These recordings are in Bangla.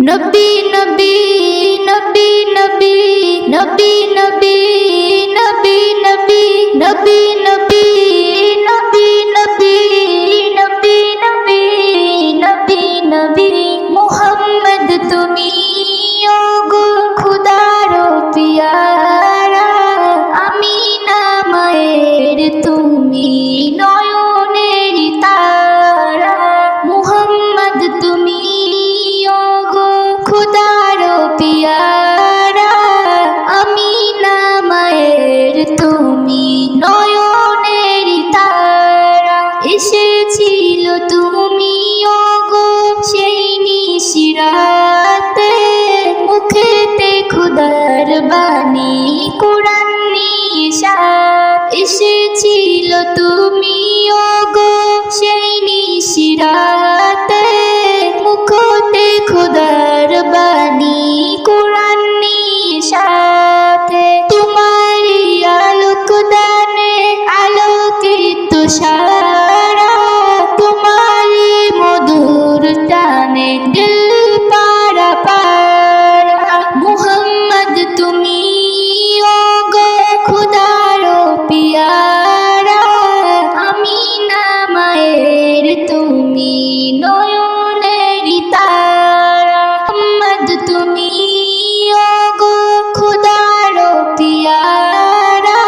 নবী নবী নবী নবী নবী নবী নবী নবী নবী নবী নবী নবী নবী নবী নবী নবী মুহাম্মদ তুমি ওগো খুদার পিয়ারা আমিনা মায়ের তুমি নয়নের তারা মুহাম্মদ তুমি ওগো খুদার পিয়ারা আমিনা মায়ের তুমি নয়নের তারা এসেছিল তুমি ওগো সেই নিশিরাতে মুখেতে খুদার বাণী কোরআন নিশাত এসেছিল তুমি ওগো সেই নিশিরাতে মুখতে খুদার বাণী কোরআন নিশাতে তোমারি আলোক দানে আলোকিত সারা তোমারি মধুর টানে দিল পারা পারা মুহাম্মদ তুমি ওগো খুদার পিয়ারা আমিনা মায়ের তুমি নয়নের তারা মুহাম্মদ তুমি ওগো খুদার পিয়ারা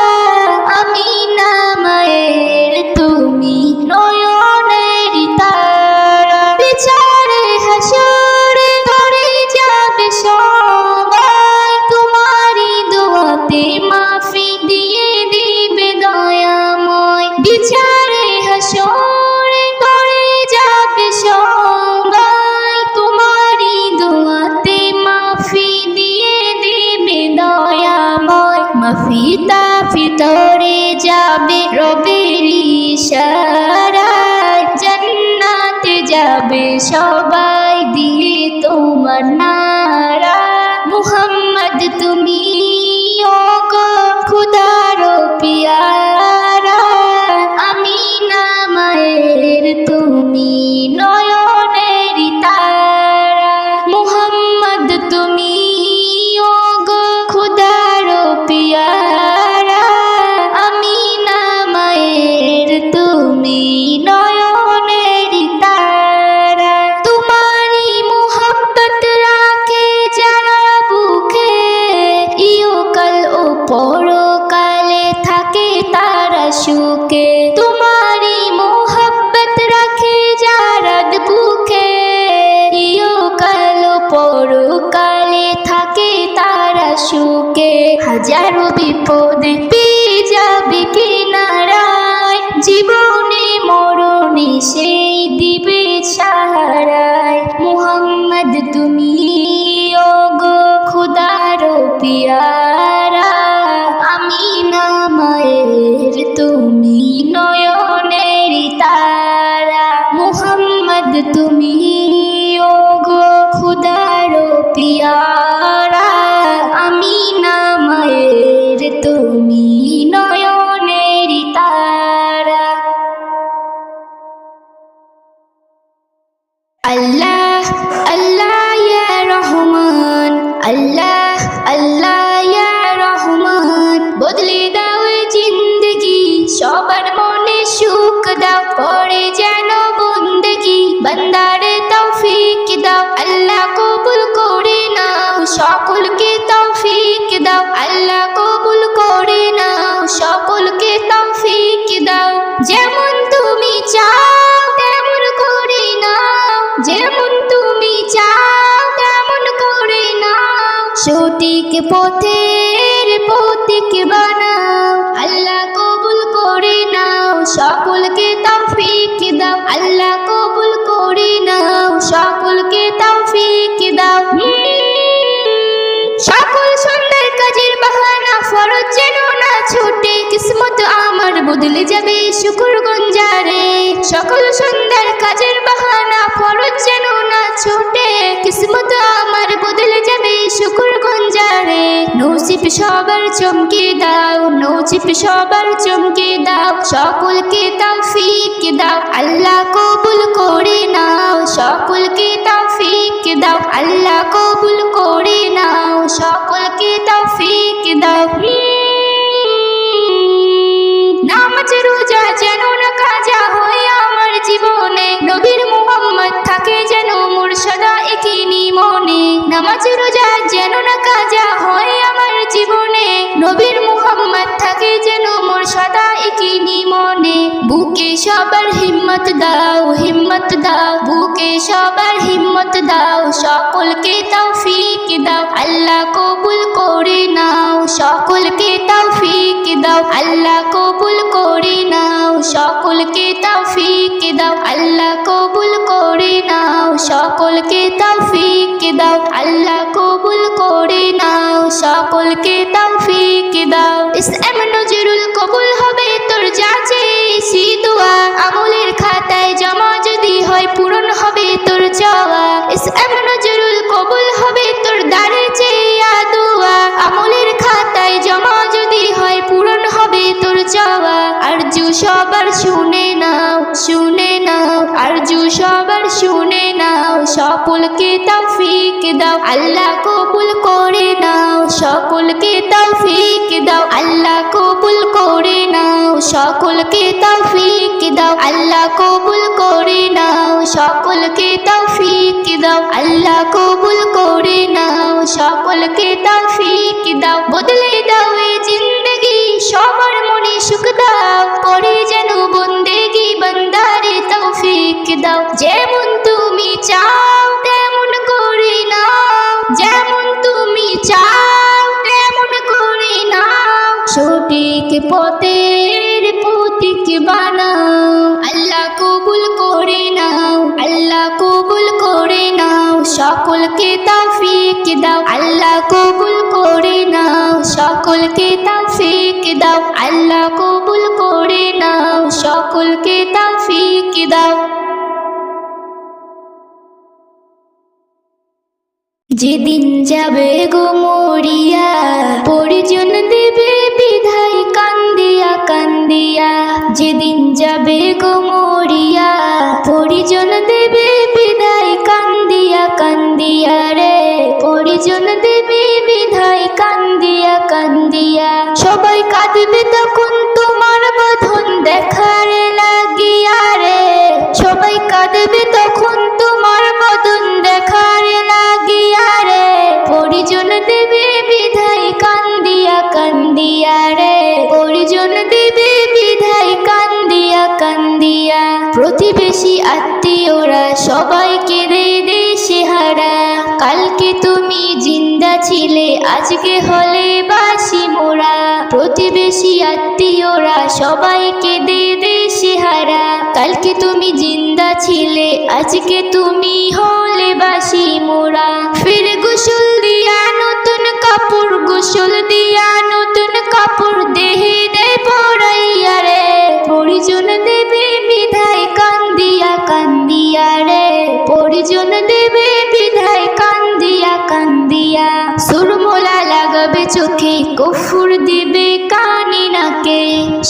আমিনা মায়ের তুমি নয়নের তারা বিচারে হাসরে ধরে যাবে সবাই তোমারি দোয়াতে মাফি দিয়ে দিবে দয়াময় বিচারে হাসরে ধরে যাবে সবাই তোমারি দোয়াতে মাফি দিয়ে দিবে দয়াময় মাফি ভিতরে যাবে রবের ইশারায় জান্নাতে যাবে সবাই দিয়ে তোমার নারা মুহাম্মদ তুমি ওগো খুদার পিয়ারা আমিনা মায়ের তুমি নয়নের তারা মুহাম্মদ তুমি ওগো খুদার পিয়ারা আমিনা মায়ের তুমি নয়নের তারা তোমারি মুহাব্বত রাখে যারা বুকে ইহকাল ও পরকালে থাকে তারা সুখে তোমারি মুহাব্বত রাখে যারা বুকে ইহকাল ও পরকালে থাকে তারা সুখে হাজারো বিপদে পেয়ে যাবে কিনারায় জীবনে মরণে সেই দিবে সাহারায় মুহাম্মদ তুমি ওগো খুদার পিয়ারা আমিনা মায়ের তুমি নয়নের তারা মুহাম্মদ তুমি ওগো খুদার পিয়ারা আমিনা মায়ের তুমি নয়নের তারা আল্লাহ আল্লাহ ইয়া রহমান আল্লাহ আল্লাহ ইয়া রহমান বদলে দাও জিন্দগি সবার মনে সুখ দাও পড়ে যেন বন্দেগি বান্দারে তৌফিক দাও আল্লাহ কবুল করে নাও সকলকে তৌফিক দাও আল্লাহ কবুল করে নাও সকলকে তৌফিক দাও যেমন তুমি চাও তেমন করে নাও যেমন তুমি চাও তেমন করে নাও সঠিক পথের পথিক বানাও আল্লাহ কবুল করে নাও সকলকে তৌফিক দাও আল্লাহ কবুল করে নাও সকলকে তৌফিক দাও সকল সুন্দর কাজের বাহানা ফরজ যেন না ছুটে কিসমত আমার বদলে যাবে শুকর গুঞ্জারে সকল সুন্দর কাজের বাহানা ফরজ যেন না ছুটে কিসমত আমার বদলে যাবে শুকর গুঞ্জারে নসিব সবার চমকে দাও নসিব সবার চমকে দাও সকলকে তৌফিক দাও আল্লাহ কবুল করে নাও সকলকে তৌফিক দাও, আল্লাহ কবুল করে নাও, সকলকে তৌফিক দাও। নামাজ রোজা যেন না কাজা হয় আমার জীবনে, নবীর মুহাম্মদ থাকে যেন মোর সদা একই মনে। নামাজ রোজা যেন না কাজা হয় আমার জীবনে, নবীর মুহাম্মদ থাকে যেন মোর সদা একই মনে। বুকে সবার হিম্মত দাও, হিম্মত দাও, বুকে সবার হিম্মত দাও, সকলকে তৌফিক দাও, আল্লাহ কবুল করে নাও, সকলকে তৌফিক দাও, আল্লাহ কবুল করে নাও, সকলকে তৌফিক দাও, আল্লাহ কবুল করে নাও, সকলকে তৌফিক দাও, আল্লাহ কবুল করে নাও, সকলকে তৌফিক দাও। ইসলাম নজরুল কবুল হবে তোর যাচে সি দোয়া, আমলের খাতায় জমা যদি হয় পূরণ হবে তোর চাওয়া। ইসলাম নজরুল কবুল হবে তোর দাঁড়ে চেয়া দোয়া, আমলের খাতায় জমা যদি হয় পূরণ হবে তোর চাওয়া। আরজু সবার শুনে নাও, শুনে নাও, আরজু সবার শুনে নাও, সকলকে তৌফিক দাও, আল্লাহ কবুল করে নাও, সকলকে তৌফিক দাও, আল্লাহ কবুল করে নাও, সকলকে তৌফিক দাও, আল্লাহ কবুল করে নাও, সকলকে তৌফিক দাও, আল্লাহ কবুল করে নাও, সকলকে তৌফিক দাও। বদলে দাও এ জিন্দেগি, সবার মনে সুখ দাও, করে যেন বন্দেগি বান্দারে তৌফিক দাও। যেমন তুমি চাও তেমন করে নাও, যেমন তুমি চাও তেমন করে নাও, সঠিক পথের পথিক বানাও, আল্লাহ কবুল করে নাও, আল্লাহ কবুল করে নাও, সকলকে তৌফিক দাও, আল্লাহ কবুল করে নাও, সকলকে তৌফিক দাও, আল্লাহ কবুল করে নাও, সকলকে তৌফিক দাও। যেদিন যাবে গো মরিয়া, পরিজন দেবে বিধায় কান্দিয়া কান্দিয়া, যেদিন যাবে গো মরিয়া, পরিজন দেবে বিধায় কান্দিয়া কান্দিয়া রে, পরিজন দেবে বিধায় কান্দিয়া কান্দিয়া। সবাই কাঁদবে তখন তোমার বাঁধন দেখার লাগিয়া রে, সবাই কাঁদবে তখন তোমার বাঁধন দেখার লাগিয়া রে, পরিজন দেবে বিধায় কান্দিয়া কান্দিয়া রে, পরিজন দেবে বিধায় কান্দিয়া কান্দিয়া। প্রতিবেশী আত্মীয়রা সবাই কেঁদে দেশে হারা, কালকে তুমি জিন্দা ছিলে আজকে হলে বাসি মোরা। প্রতিবেশী আত্মীয়রা সবাই কেঁদে দেশে হারা, কালকে তুমি জিন্দা ছিলে আজকে তুমি হলে বাসি মোরা। ফির গোসল দিয়া নতুন কাপড়, গোসল দিয়া নতুন কাপড় দেহে দে পরাইয়া রে, পরিজন দেবে বিধায় কান্দিয়া কান্দিয়া রে, পরিজন দেবে বিধায় কান্দিয়া কান্দিয়া। সুরমোলা লাগাবে চোখে, কফুর দিবে কানে নাকে,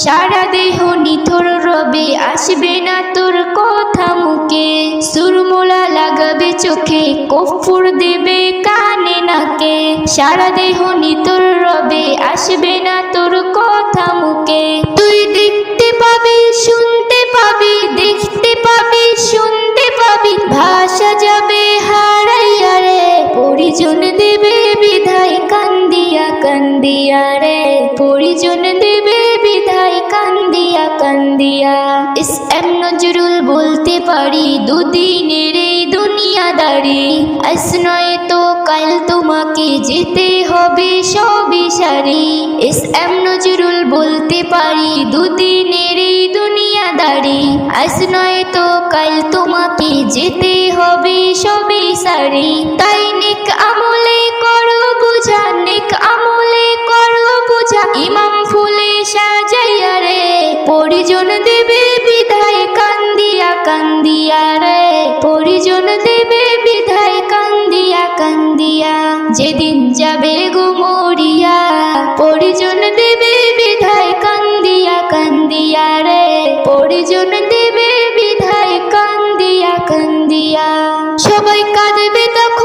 সারা দেহ নিথর রবে আসবে না তোর কথা মুখে। সুরমোলা লাগাবে চোখে, কফুর দেবে কানে নাকে, সারা দেহ নিথর রবে আসবে না তোর কথা মুখে। তুই দেখতে পাবি শুনতে পাবি, দেখতে পাবি শুনতে পাবি, ভাষা যাবে হারাইয়া রে, পরিজন দেবে বিধায় কান্দিয়া কান্দিয়া রে, পরিজন দেবে বিধায় কান্দিয়া কান্দিয়া। ইসলাম নজরুল বলতে পারি দুদিনের এই দুনিয়াদারি, আজ নয় তো কাল তোমাকে যেতে হবে সবই সারি। ইসলাম নজরুল বলতে পারি দুদিনের এই দুনিয়াদারি, আজ নয় তো কাল তোমাকে যেতে হবে সবই সারি। তাই নেক আমলে করো বুঝা, নেক আমলে করো বুঝা, ইমাম ফুলে সাজাইয়া রে, পরিজন দেবে বিধায় কান্দিয়া কান্দিয়া রে, পরিজন দেবে বিধায় কান্দিয়া কান্দিয়া। যেদিন যাবে গো মরিয়া, পরিজন দেবে বিধায় কান্দিয়া কান্দিয়া রে, পরিজন দেবে বিধায় কান্দিয়া কান্দিয়া। সবাই কাঁদবে তখন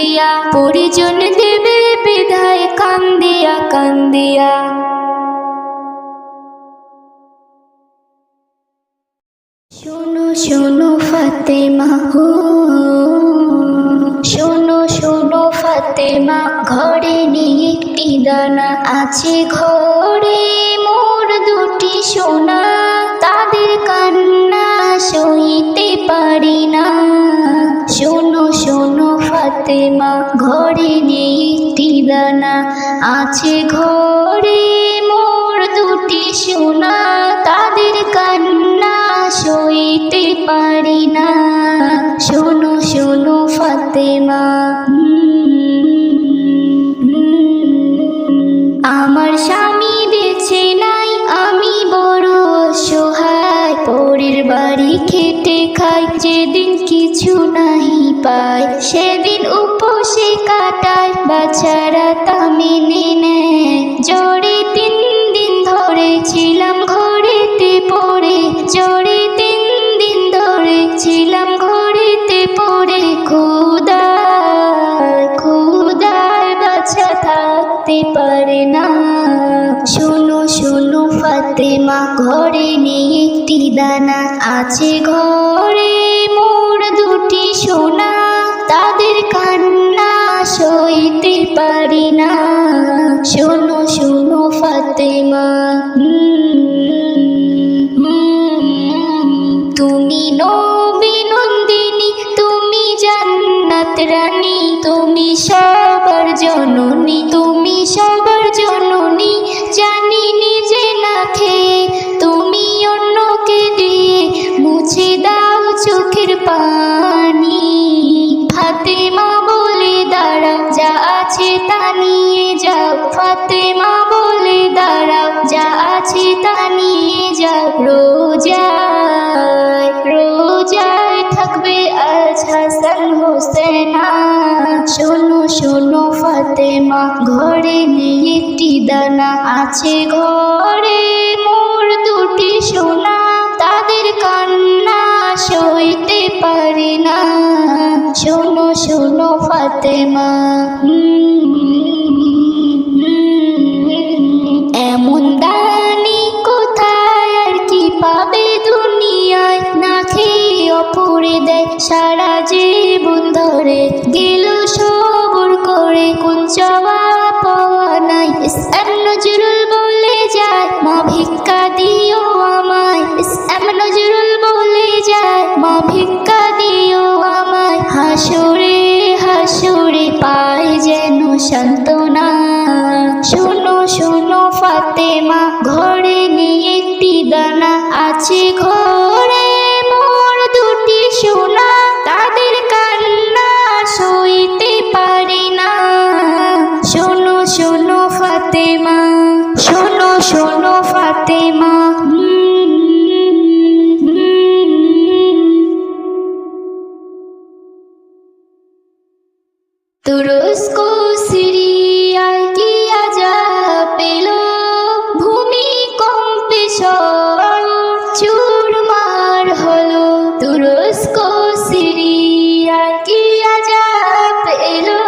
কান্দিয়া, পরিজন দেবে বিদায় কান্দিয়া কান্দিয়া। শোনো শোনো ফাতেমা হো, শোনো শোনো ফাতেমা, ঘরে নেই একটি দানা, আছে ঘরে মোর দুটি সোনা, তাদের কান্না সইতে পারি না। শোনো শোনো ফাতেমা, ঘরে নেই একটি দানা, আছে ঘরে মোর দুটি সোনা, তাদের কান্না সইতে পারি না। শোনো শোনো ফাতেমা। আমার স্বামী বেঁচে নাই, আমি বড় অসহায়, পরের বাড়ি খেটে খাই, যেদিন কিছু নাহি পাই, সেদিন উপসে কাটাই, বাচ্চারা তা মেনে নেয়। জ্বরে 3 দিন ধরে ছিলাম ঘরেতে পড়ে, জ্বরে 3 দিন ধরে ছিলাম ঘরেতে পড়ে, ক্ষুধায় ক্ষুধায় বাচ্চা থাকতে পারে না। শোনো শোনো ফাতেমা, ঘরে নেই একটি দানা, আছে ঘরে মোর দুটি সোনা, তাদের কান্না সইতে পারি না। শোনো শোনো ফাতেমা। তুমি নবী নন্দিনী, তুমি জান্নাত রানী, তুমি সবার জননী, তুমি সবার জননী, জানি নিজে না খেয়ে তুমি অন্যকে দিয়ে মুছে দাও চোখের পানি। ফাতেমা বলে দাঁড়াও, যা আছে তা নিয়ে যাও, ফাতেমা বলে দাঁড়াও, যা আছে তা নিয়ে যাও। রোজায় রোজায় থাকবে আজ হাসান হোসেনা। শোনো শোনো ফাতেমা, ঘরে নেই একটি দানা, আছে ঘরে মোর দুটি সোনা, তাদের কান্না সইতে পারি না। শোনো শোনো ফাতেমা। এমন দানি কোথায় আর কি পাবে দুনিয়ায়, না খেয়ে অপরে দেয় সারা জীবন ধরে, গেল সবর করে কোন চাওয়া পাওয়া নাই। ইসলাম নজরুল বলে যায়, মা ভিক্ষা দিও আমায়, ইসলাম নজরুল বলে যায়, মা ভিক্ষা দিও আমায়। হাসরে হাসরে পাই যেন সান্ত্বনা। শোনো শোনো ফাতেমা, ঘরে নেই একটি দানা, আছে ঘরে মোর দুটি সোনা, তাদের কান্না সইতে পারি না। শোনো শোনো ফাতেমা, শোনো শোনো ফাতেমা। তুরস্ক সিরিয়ায় কি আযাব পেলো, ভূমিকম্পে শহর চুরমার হলো। তুরস্ক সিরিয়ায় কি আযাব পেলো,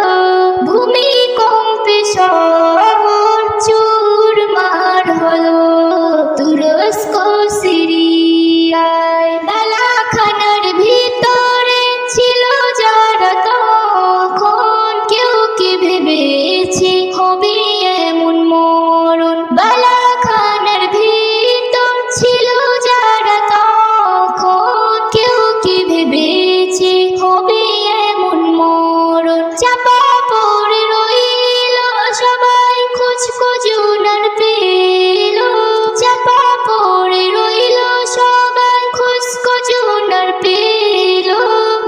ভূমিকম্পে শহর চুরমার হলো। তুরস্ক সিরিয়ায় ডালাখানার ভিতরে ছিল যারা তখন, কেউ কি ভেবেছে হবে এমন মরণ। বালাখানার ভিতর ছিল যারা তখন, কেউ কি ভেবেছে হবে এমন মরণ। চাপা পড়ে রইল সবাই, খোঁজ খোঁজন আর পেল, চাপা পড়ে রইল সবাই, খোঁজ খোঁজন আর পেল।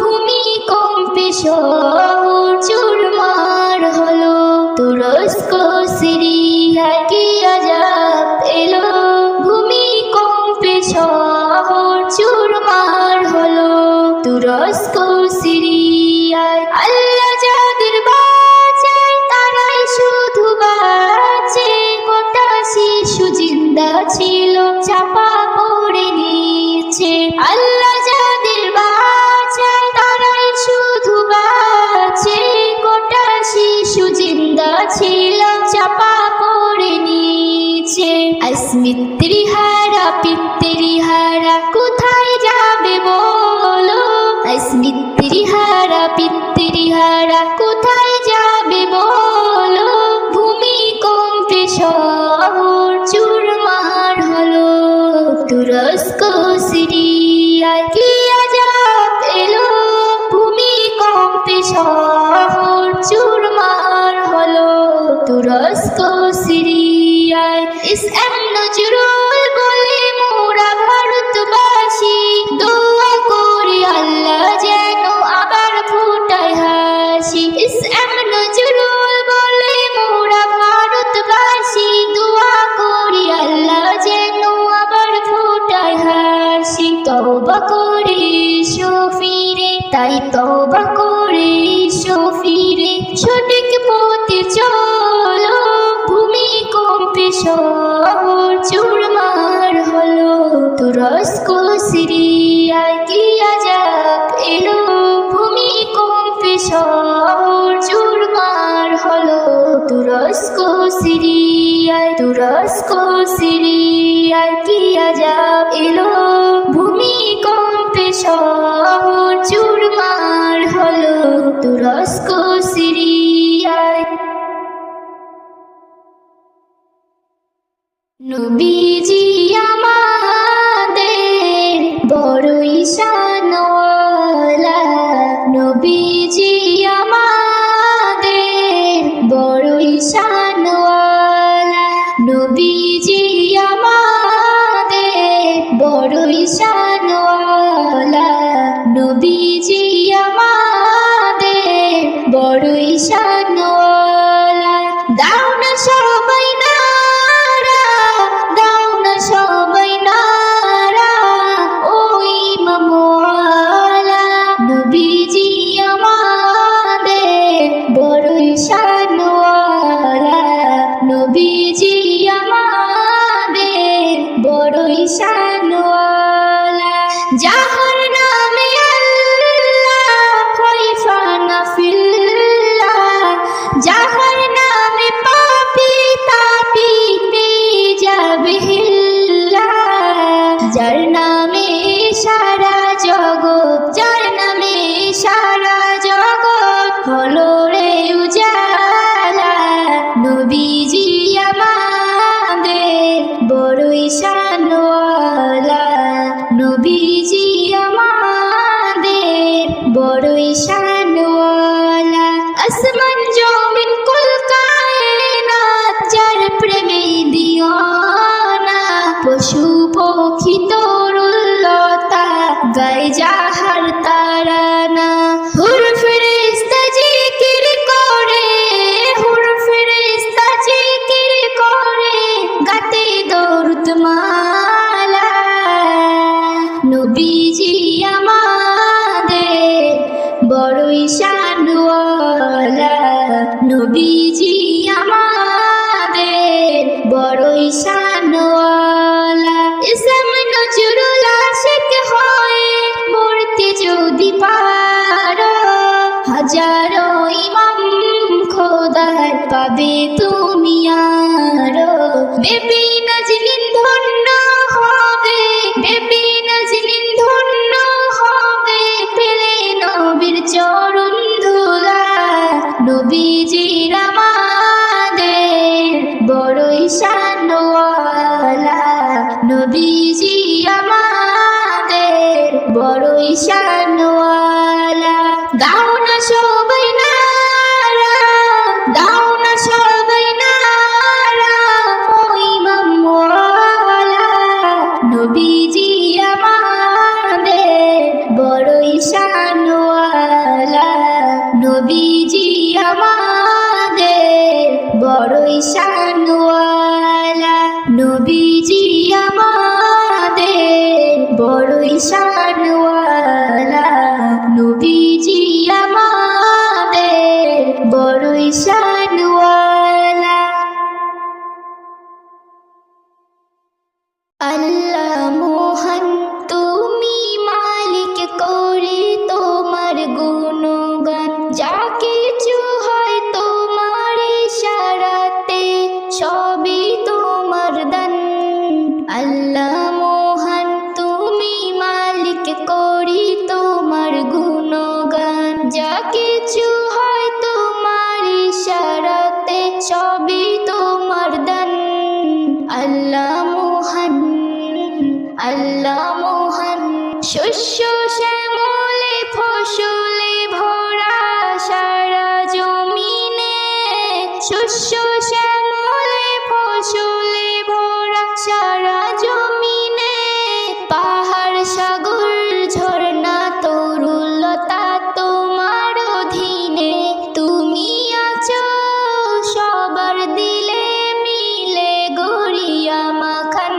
ভূমিকম্পে শহর চুরমার হলো। তুরস্ক সিরিয়ায় কি আযাব এলো, ভূমিকম্পে শহর চুরমার হলো। তুরস্ক সিরিয়ায় আল্লাহ যাদের বাঁচায়, তারাই শুধু বাঁচে, গোটা শিশু জিন্দা ছিল, চাপা পড়ে নিচে। আল্লাহ যাদের বাঁচায়, তারাই শুধু বাঁচে, গোটা চেহারা কোথায় যাবে বলো, ভূমিকম্পে শহর চুরমার হলো। তুরস্ক সিরিয়ায় কি আযাব এলো, ভূমিকম্পে শহর চুরমার হলো। তুরস্ক সিরিয়ায় ইসএম নজরুল বলে মোরা ভারতবাসী, দোয়া করি আল্লাহ যেন আবার ফোটায় হাসি। ইসএম নজরুল বলে মোরা ভারতবাসী, দোয়া করি আল্লাহ যেন আবার ফোটায় হাসি। তওবা করি ফিরে, তাই তওবা করি ফিরে, সঠিক পথে চলো, ভূমিকম্পে শহর চুরমার হলো। তুরস্ক সিরিয়ায় কি আযাব এলো, ভূমিকম্পে শহর চুরমার হলো। তুরস্ক সিরিয়ায় কি আযাব এলো, ভূমিকম্পে শহর চুরমার হলো। তুরস্ক সিরিয়ায়। নবীজি আমাদের বড়ই শানওয়ালা, নবীজি আমাদের বড়ই শানওয়ালা, নবীজি আমাদের বড়ই শানওয়ালা, নবীজি আমাদের বড়ই শানওয়ালা। দাও না সবাই নারা, দাও না সবাই নারা, ওই ইমামওয়ালা, নবীজি আমাদের বড়ই শানওয়ালা, নবীজি আমাদের বড়ই শানওয়ালা। যাহার নামে আল্লাহ হয় ফানা ফিল্লাহ, যাহার নামে পাপী তাপী পেয়ে যাবে হিল্লাহ। যার নামে সারা জগৎ, যার নামে সারা জগৎ হলো রে উজালা, নবীজি আমাদের বড়ই শানওয়ালা, নবীজি আমাদের বড়ই শানওয়ালা। আসমান জমিন কুল কায়নাত যার প্রেমে দিওয়ানা, পশু পক্ষী তরুলতা গায় যাহার তারানা। হুর ফেরেশতা জিকির করে, হুর ফেরেশতা জিকির করে, গাতে দরুদ মালা, নবীজি আমাদের বড়ই শানওয়ালা, নবীজি আমাদের বড়ই শানওয়ালা। ইসএম নজরুল আশিক হয়ে মরতে যদি পারো, হাজারো ইমাম খোদার পাবে তুমি আরো। বেবি নাজনীন ধন্য হবে, বেবি নাজনীন ধন্য হবে, পেলে নবীর চরণ ধুলা, নবীজির আমাদের বড়ই শানওয়ালা, নবীজি আমাদের বড়ই শানওয়ালা। দাও না সবাই নারা, দাও না সবাই নারা, ওই ইমামওয়ালা, নবীজি আমাদের বড়ই শানওয়ালা, নবীজি আমাদের বড়ই শানওয়ালা, নবীজি আমাদের বড়ই শানওয়ালা, নবীজি আমাদের বড়ই শানওয়ালা। আল্লাহ মহান তুমি মালিক, করে তোমার গুণগান, যা কিছু হয় তোমার ইশারাতে, সবই তোমার দান। আল্লাহ মহান তুমি মালিক, করি তোমার গুণগান, যা কিছু শস্য শ্যামলে ফসলে ভরা সারা জমিনে, পাহাড় সাগর ঝর্ণা তরুলতা তোমার অধীনে। তুমি আছো সবার দিলে মিলে গড়িয়া মাখান,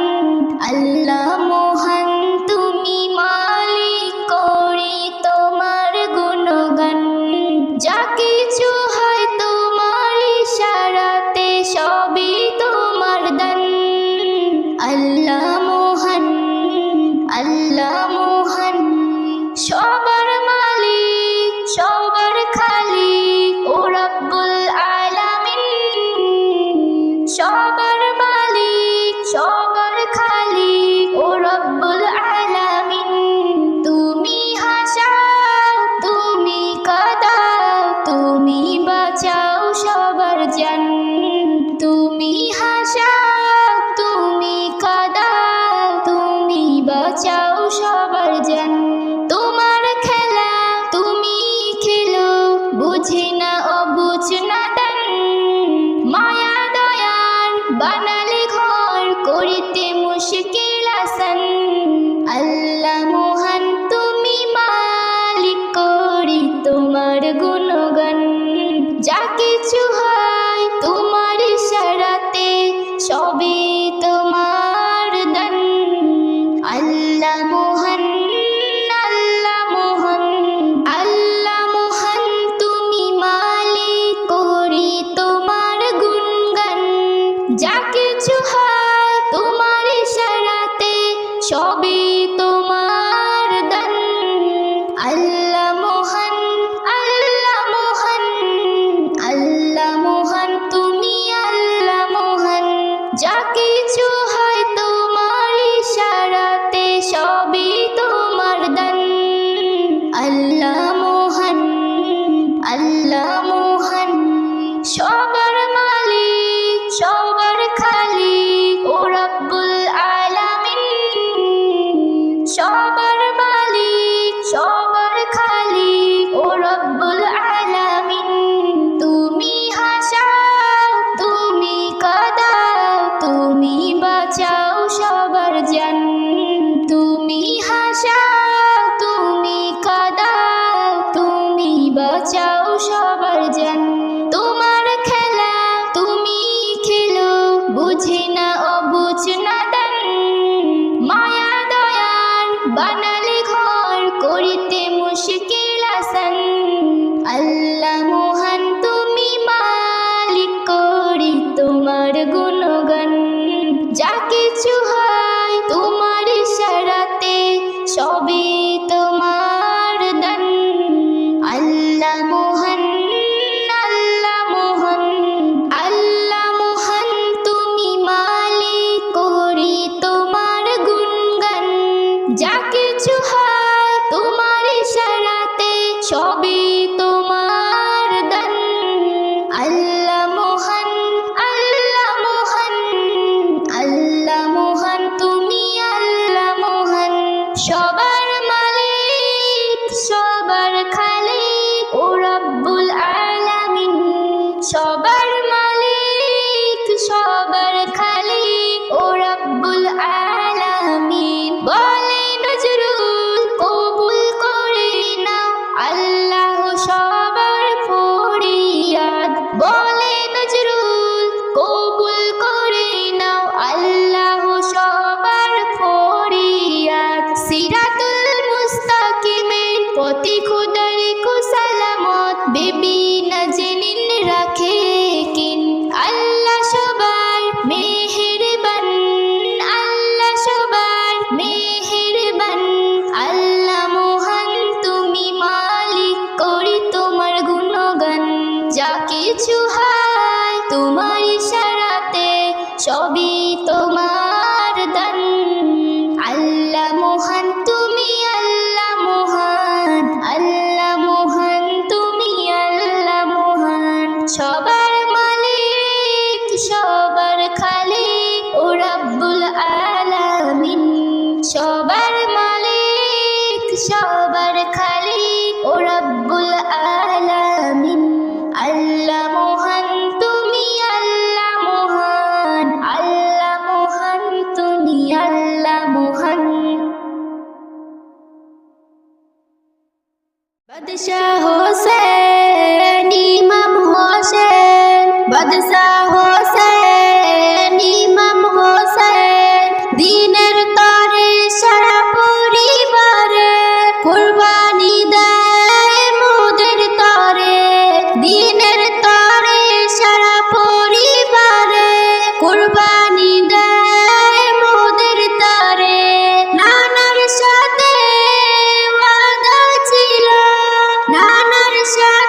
আল্লাহ মহান তুমি মালিক, করি তোমার গুণগান। যা কিছু হয় তোমার ইশারাতে, সবই তোমার দান। আল্লাহ মহান, আল্লাহ মহান, সবার মালিক সবার খালিক ও রব্বুল আলামিন। সবার মালিক সবার খালিক ও রব্বুল আলামিন। তুমি হাসাও তুমি কাঁদাও, তুমি বাঁচাও সবার জান। তুমি হাসাও তুমি কাঁদাও, তুমি বাঁচাও সবার জান। তোমার খেলা তুমি খেলো, বুঝি না অবুঝ নাদান। মায়া দয়ার বানালে ঘর, করিতে মুশকিল আসান। আল্লাহ মহান তুমি মালিক, করি তোমার গুণগান। যা কিছু হয় তোমার ইশারাতে, সবই তোমার দান। আল্লাহ মহান, আল্লাহ মহান, আল্লাহ মহান তুমি মালিক, করি তোমার গুণগান। যা কিছু হয় তোমার ইশারাতে, সবই তোমার দান। আল্লাহ মহান, আল্লাহ মহান, আল্লাহ মহান তুমি আল্লাহ মহান। যা কিছু হয় তোমার ইশারাতে, সবই তোমার দান। আল্লাহ মহান, আল্লাহ মহান, সবার মালিক সবার খালিক ও রব্বুল আলামিন। সবার মালিক সবার খালিক ও রব্বুল আলামিন। তুমি হাসাও তুমি কাঁদাও, তুমি বাঁচাও সবার জান। তুমি হাসাও তুমি কাঁদাও, তুমি বাঁচাও সবার জান। তোমার খেলা তুমি খেলো, বুঝি না অবুঝ নাদান। মায়া দয়ার বানালে ঘর, করিতে মুশকিল আসান। আল্লাহ মহান তুমি মালিক, করি তোমার গুণগান। যা কিছু হয় তোমার ইশারাতে, সবই তোমার দান। আল্লাহ মহান, আল্লাহ মহান, আল্লাহ মহান তুমি মালিক, করি তোমার গুণগান। যা কিছু হয় তোমার ইশারাতে, সবই তোমার দান। আল্লাহ মহান, আল্লাহ মহান, আল্লাহ মহান তুমি আল্লাহ মহান। সবার মালিক সবার খালিক ও রব্বুল আলামিন। সবার মালিক সবার খালিক ও রব্বুল আলামিন। বলে নজরুল কবুল করে নাও আল্লাহ সব বাদশাহ হোসেন ইমাম হোসেন বাদশাহ হোসেন ইমাম হোসেন দিনের তরে সারা পরিবারে কুরবানি দেয় মোদের তরে দিনের তরে সারা পরিবারে কুরবানি দেয় মোদের তরে নানার সাথে ওয়াদা ছিল নানার সাথে